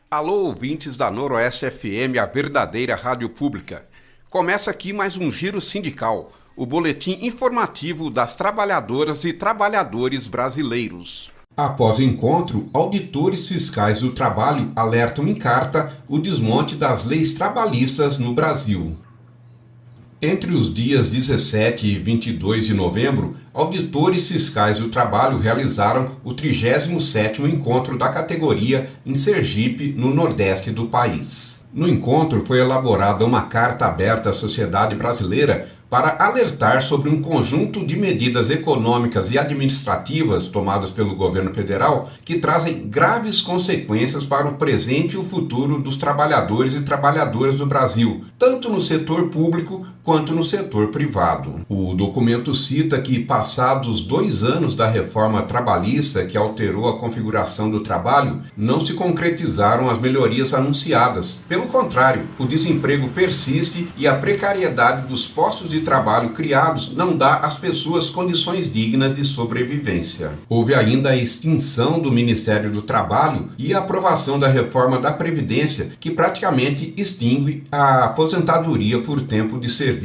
Alô, ouvintes da Noroeste FM, a verdadeira rádio pública. Começa aqui mais um Giro Sindical, o boletim informativo das trabalhadoras e trabalhadores brasileiros. Após o encontro, auditores fiscais do trabalho alertam em carta o desmonte das leis trabalhistas no Brasil. Entre os dias 17 e 22 de novembro, auditores fiscais do trabalho realizaram o 37º encontro da categoria em Sergipe, no nordeste do país. No encontro foi elaborada uma carta aberta à sociedade brasileira para alertar sobre um conjunto de medidas econômicas e administrativas tomadas pelo governo federal que trazem graves consequências para o presente e o futuro dos trabalhadores e trabalhadoras do Brasil, tanto no setor público quanto no setor privado. O documento cita que, passados 2 anos da reforma trabalhista que alterou a configuração do trabalho, não se concretizaram as melhorias anunciadas. Pelo contrário, o desemprego persiste e a precariedade dos postos de trabalho criados não dá às pessoas condições dignas de sobrevivência. Houve ainda a extinção do Ministério do Trabalho e a aprovação da reforma da Previdência, que praticamente extingue a aposentadoria por tempo de serviço.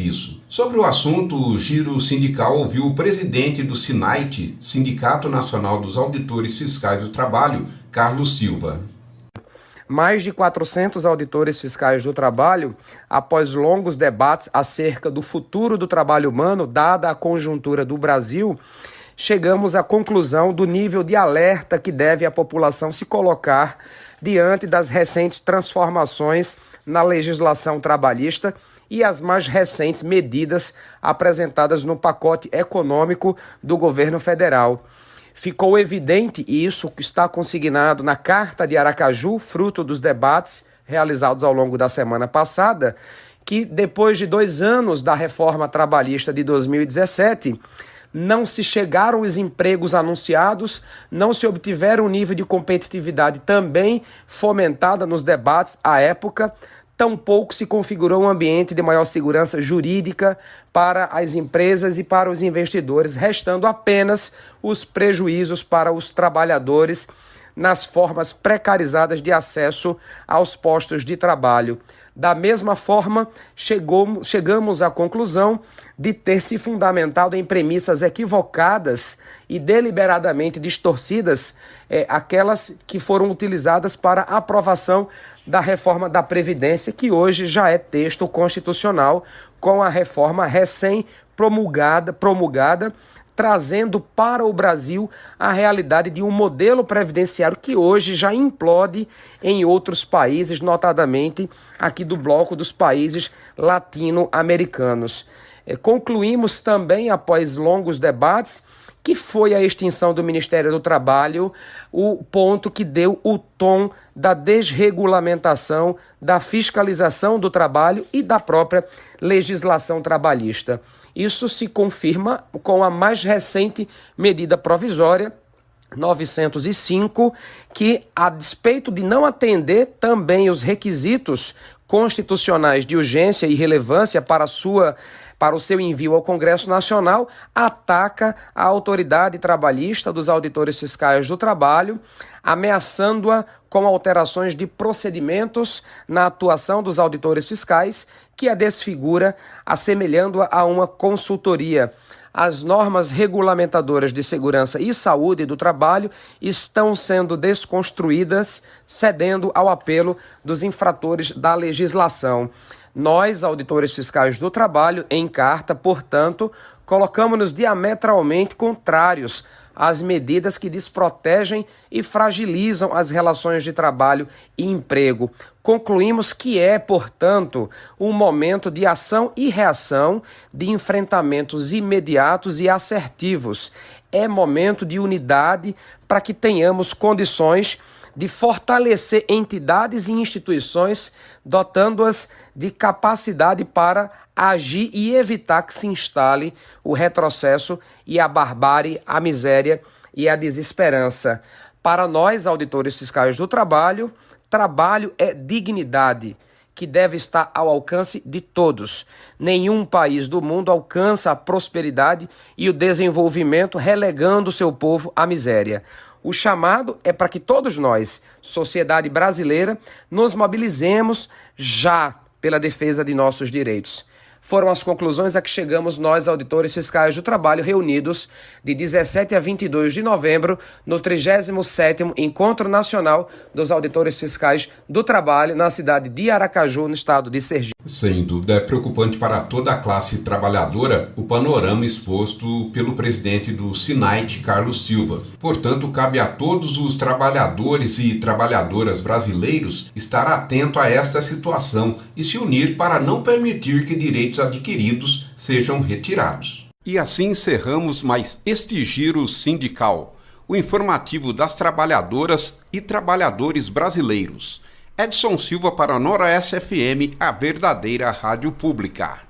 Sobre o assunto, o Giro Sindical ouviu o presidente do SINAIT, Sindicato Nacional dos Auditores Fiscais do Trabalho, Carlos Silva. Mais de 400 auditores fiscais do trabalho, após longos debates acerca do futuro do trabalho humano, dada a conjuntura do Brasil, chegamos à conclusão do nível de alerta que deve a população se colocar diante das recentes transformações na legislação trabalhista e as mais recentes medidas apresentadas no pacote econômico do governo federal. Ficou evidente, e isso está consignado na Carta de Aracaju, fruto dos debates realizados ao longo da semana passada, que depois de 2 anos da reforma trabalhista de 2017, não se chegaram os empregos anunciados, não se obtiveram um nível de competitividade também fomentada nos debates à época, tampouco se configurou um ambiente de maior segurança jurídica para as empresas e para os investidores, restando apenas os prejuízos para os trabalhadores nas formas precarizadas de acesso aos postos de trabalho. Da mesma forma, chegamos à conclusão de ter se fundamentado em premissas equivocadas e deliberadamente distorcidas, aquelas que foram utilizadas para a aprovação da reforma da Previdência, que hoje já é texto constitucional, com a reforma recém-promulgada, trazendo para o Brasil a realidade de um modelo previdenciário que hoje já implode em outros países, notadamente aqui do bloco dos países latino-americanos. Concluímos também, após longos debates, que foi a extinção do Ministério do Trabalho o ponto que deu o tom da desregulamentação, da fiscalização do trabalho e da própria legislação trabalhista. Isso se confirma com a mais recente medida provisória, 905, que, a despeito de não atender também os requisitos constitucionais de urgência e relevância para o seu envio ao Congresso Nacional, ataca a autoridade trabalhista dos auditores fiscais do trabalho, ameaçando-a com alterações de procedimentos na atuação dos auditores fiscais, que a desfigura, assemelhando-a a uma consultoria. As normas regulamentadoras de segurança e saúde do trabalho estão sendo desconstruídas, cedendo ao apelo dos infratores da legislação. Nós, auditores fiscais do trabalho, em carta, portanto, colocamos-nos diametralmente contrários às medidas que desprotegem e fragilizam as relações de trabalho e emprego. Concluímos que é, portanto, um momento de ação e reação, de enfrentamentos imediatos e assertivos. É momento de unidade para que tenhamos condições de fortalecer entidades e instituições, dotando-as de capacidade para agir e evitar que se instale o retrocesso e a barbárie, a miséria e a desesperança. Para nós, auditores fiscais do trabalho, trabalho é dignidade, que deve estar ao alcance de todos. Nenhum país do mundo alcança a prosperidade e o desenvolvimento relegando seu povo à miséria. O chamado é para que todos nós, sociedade brasileira, nos mobilizemos já pela defesa de nossos direitos. Foram as conclusões a que chegamos nós, auditores fiscais do trabalho, reunidos de 17 a 22 de novembro no 37º Encontro Nacional dos Auditores Fiscais do Trabalho na cidade de Aracaju, no estado de Sergipe. Sem dúvida, é preocupante para toda a classe trabalhadora o panorama exposto pelo presidente do SINAIT, Carlos Silva. Portanto, cabe a todos os trabalhadores e trabalhadoras brasileiros estar atento a esta situação e se unir para não permitir que direitos adquiridos sejam retirados. E assim encerramos mais este Giro Sindical, o informativo das trabalhadoras e trabalhadores brasileiros. Edson Silva para a Noroeste FM, a verdadeira rádio pública.